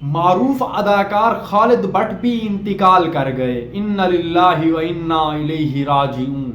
معروف اداکار خالد بٹ بھی انتقال کر گئے۔ ان للہ و انا الیہ راجعون۔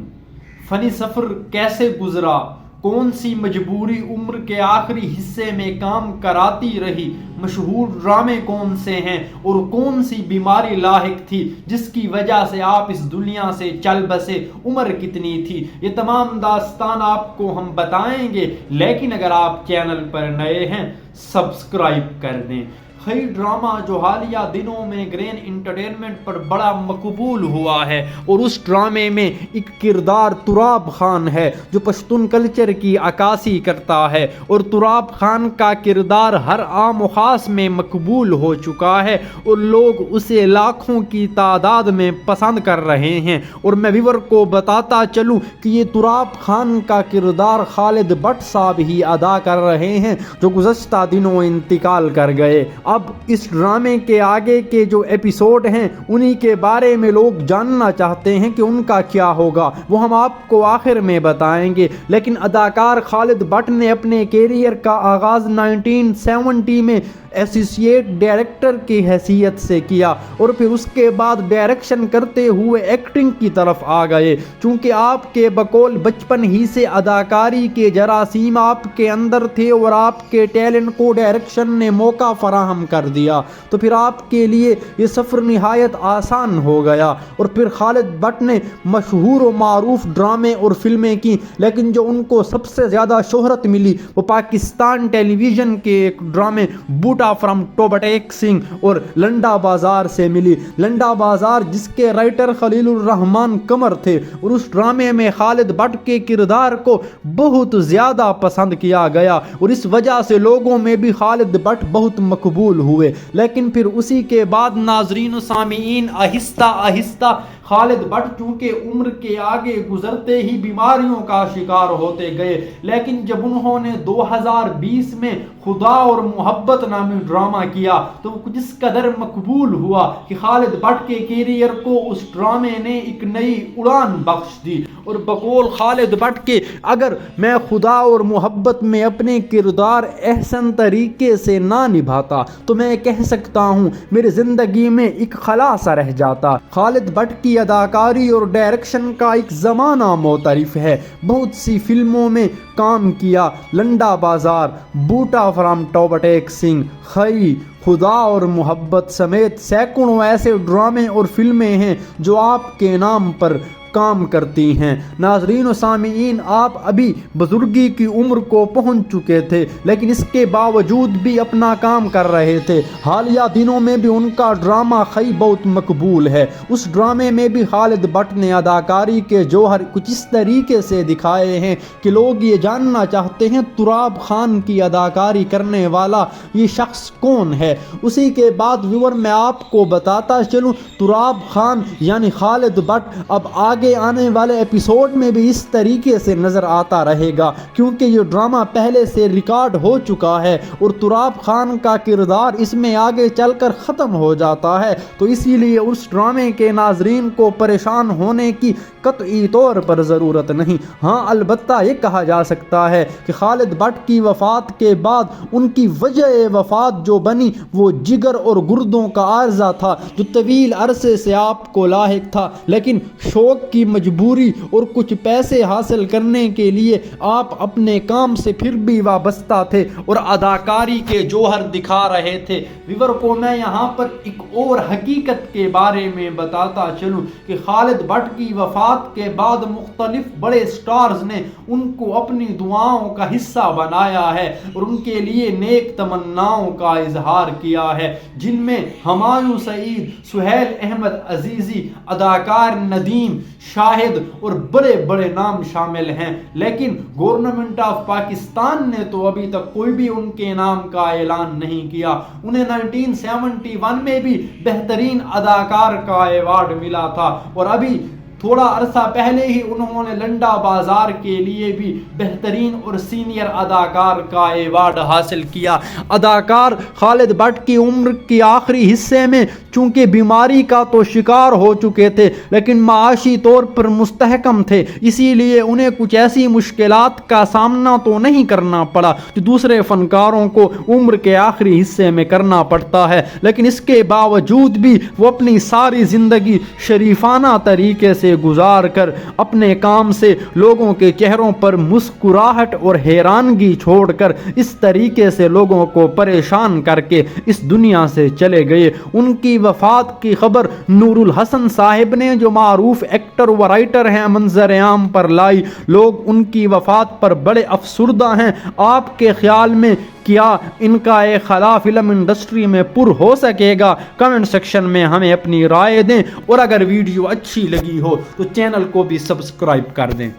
فنی سفر کیسے گزرا، کون سی مجبوری عمر کے آخری حصے میں کام کراتی رہی، مشہور ڈرامے کون سے ہیں اور کون سی بیماری لاحق تھی جس کی وجہ سے آپ اس دنیا سے چل بسے، عمر کتنی تھی، یہ تمام داستان آپ کو ہم بتائیں گے۔ لیکن اگر آپ چینل پر نئے ہیں سبسکرائب کر دیں۔ خی ڈرامہ جو حالیہ دنوں میں گرین انٹرٹینمنٹ پر بڑا مقبول ہوا ہے، اور اس ڈرامے میں ایک کردار تراب خان ہے جو پشتون کلچر کی عکاسی کرتا ہے، اور تراب خان کا کردار ہر عام و خاص میں مقبول ہو چکا ہے اور لوگ اسے لاکھوں کی تعداد میں پسند کر رہے ہیں۔ اور میں ویور کو بتاتا چلوں کہ یہ تراب خان کا کردار خالد بٹ صاحب ہی ادا کر رہے ہیں جو گزشتہ دنوں انتقال کر گئے۔ اب اس ڈرامے کے آگے کے جو ایپیسوڈ ہیں انہی کے بارے میں لوگ جاننا چاہتے ہیں کہ ان کا کیا ہوگا، وہ ہم آپ کو آخر میں بتائیں گے۔ لیکن اداکار خالد بٹ نے اپنے کیریئر کا آغاز 1970 میں ایسوسیٹ ڈائریکٹر کی حیثیت سے کیا، اور پھر اس کے بعد ڈائریکشن کرتے ہوئے ایکٹنگ کی طرف آ گئے۔ چونکہ آپ کے بقول بچپن ہی سے اداکاری کے جراثیم آپ کے اندر تھے اور آپ کے ٹیلنٹ کو ڈائریکشن نے موقع فراہم کر دیا، تو پھر آپ کے لیے یہ سفر نہایت آسان ہو گیا۔ اور پھر خالد بٹ نے مشہور و معروف ڈرامے اور فلمیں کی، لیکن جو ان کو سب سے زیادہ شہرت ملی وہ پاکستان ٹیلی ویژن کے ایک ڈرامے بوٹا فرام ٹوبٹیک سنگھ اور لنڈا بازار سے ملی۔ لنڈا بازار جس کے رائٹر خلیل الرحمن قمر تھے، اور اس ڈرامے میں خالد بٹ کے کردار کو بہت زیادہ پسند کیا گیا، اور اس وجہ سے لوگوں میں بھی خالد بٹ بہت مقبول ہوئے۔ لیکن پھر اسی کے بعد ناظرین و سامعین آہستہ آہستہ خالد بٹ چونکہ عمر کے آگے گزرتے ہی بیماریوں کا شکار ہوتے گئے، لیکن جب انہوں نے 2020 میں خدا اور محبت نامی ڈرامہ کیا تو وہ کچھ اس قدر مقبول ہوا کہ خالد بٹ کے کیریئر کو اس ڈرامے نے ایک نئی اڑان بخش دی۔ اور بقول خالد بٹ کے اگر میں خدا اور محبت میں اپنے کردار احسن طریقے سے نہ نبھاتا تو میں کہہ سکتا ہوں میری زندگی میں ایک خلا سا رہ جاتا۔ خالد بٹ کی اداکاری اور ڈائریکشن کا ایک زمانہ معترف ہے، بہت سی فلموں میں کام کیا، لنڈا بازار، بوٹا فرام ٹوبٹیک سنگھ، خی، خدا اور محبت سمیت سینکڑوں ایسے ڈرامے اور فلمیں ہیں جو آپ کے نام پر کام کرتی ہیں۔ ناظرین و سامعین، آپ ابھی بزرگی کی عمر کو پہنچ چکے تھے، لیکن اس کے باوجود بھی اپنا کام کر رہے تھے۔ حالیہ دنوں میں بھی ان کا ڈرامہ خی بہت مقبول ہے۔ اس ڈرامے میں بھی خالد بٹ نے اداکاری کے جوہر کچھ اس طریقے سے دکھائے ہیں کہ لوگ یہ جاننا چاہتے ہیں تراب خان کی اداکاری کرنے والا یہ شخص کون ہے۔ اسی کے بعد ویور میں آپ کو بتاتا چلوں تراب خان یعنی خالد بٹ اب آگے آنے والے ایپیسوڈ میں بھی اس طریقے سے نظر آتا رہے گا، کیونکہ یہ ڈرامہ پہلے سے ریکارڈ ہو چکا ہے اور تراب خان کا کردار اس میں آگے چل کر ختم ہو جاتا ہے، تو اسی لیے اس ڈرامے کے ناظرین کو پریشان ہونے کی قطعی طور پر ضرورت نہیں۔ ہاں البتہ یہ کہا جا سکتا ہے کہ خالد بٹ کی وفات کے بعد ان کی وجہ وفات جو بنی وہ جگر اور گردوں کا عارضہ تھا جو طویل عرصے سے آپ کو لاحق تھا، لیکن شوق کی مجبوری اور کچھ پیسے حاصل کرنے کے لیے آپ اپنے کام سے پھر بھی وابستہ تھے اور اداکاری کے جوہر دکھا رہے تھے۔ ویور کو میں یہاں پر ایک اور حقیقت کے بارے میں بتاتا چلوں کہ خالد بٹ کی وفات کے بعد مختلف بڑے سٹارز نے ان کو اپنی دعاؤں کا حصہ بنایا ہے اور ان کے لیے نیک تمناؤں کا اظہار کیا ہے، جن میں ہمایوں سعید، سہیل احمد عزیزی، اداکار ندیم، شاہد اور بڑے بڑے نام شامل ہیں۔ لیکن گورنمنٹ آف پاکستان نے تو ابھی تک کوئی بھی ان کے نام کا اعلان نہیں کیا۔ انہیں 1971 میں بھی بہترین اداکار کا ایوارڈ ملا تھا، اور ابھی تھوڑا عرصہ پہلے ہی انہوں نے لنڈا بازار کے لیے بھی بہترین اور سینئر اداکار کا ایوارڈ حاصل کیا۔ اداکار خالد بٹ کی عمر کے آخری حصے میں چونکہ بیماری کا تو شکار ہو چکے تھے لیکن معاشی طور پر مستحکم تھے، اسی لیے انہیں کچھ ایسی مشکلات کا سامنا تو نہیں کرنا پڑا جو دوسرے فنکاروں کو عمر کے آخری حصے میں کرنا پڑتا ہے، لیکن اس کے باوجود بھی وہ اپنی ساری زندگی شریفانہ طریقے سے گزار کر اپنے کام سے لوگوں کے چہروں پر مسکراہٹ اور حیرانگی چھوڑ کر اس طریقے سے لوگوں کو پریشان کر کے اس دنیا سے چلے گئے۔ ان کی وفات کی خبر نور الحسن صاحب نے، جو معروف ایکٹر و رائٹر ہیں، منظر عام پر لائی۔ لوگ ان کی وفات پر بڑے افسردہ ہیں۔ آپ کے خیال میں کیا ان کا ایک خلا فلم انڈسٹری میں پر ہو سکے گا؟ کمنٹ سیکشن میں ہمیں اپنی رائے دیں، اور اگر ویڈیو اچھی لگی ہو تو چینل کو بھی سبسکرائب کر دیں۔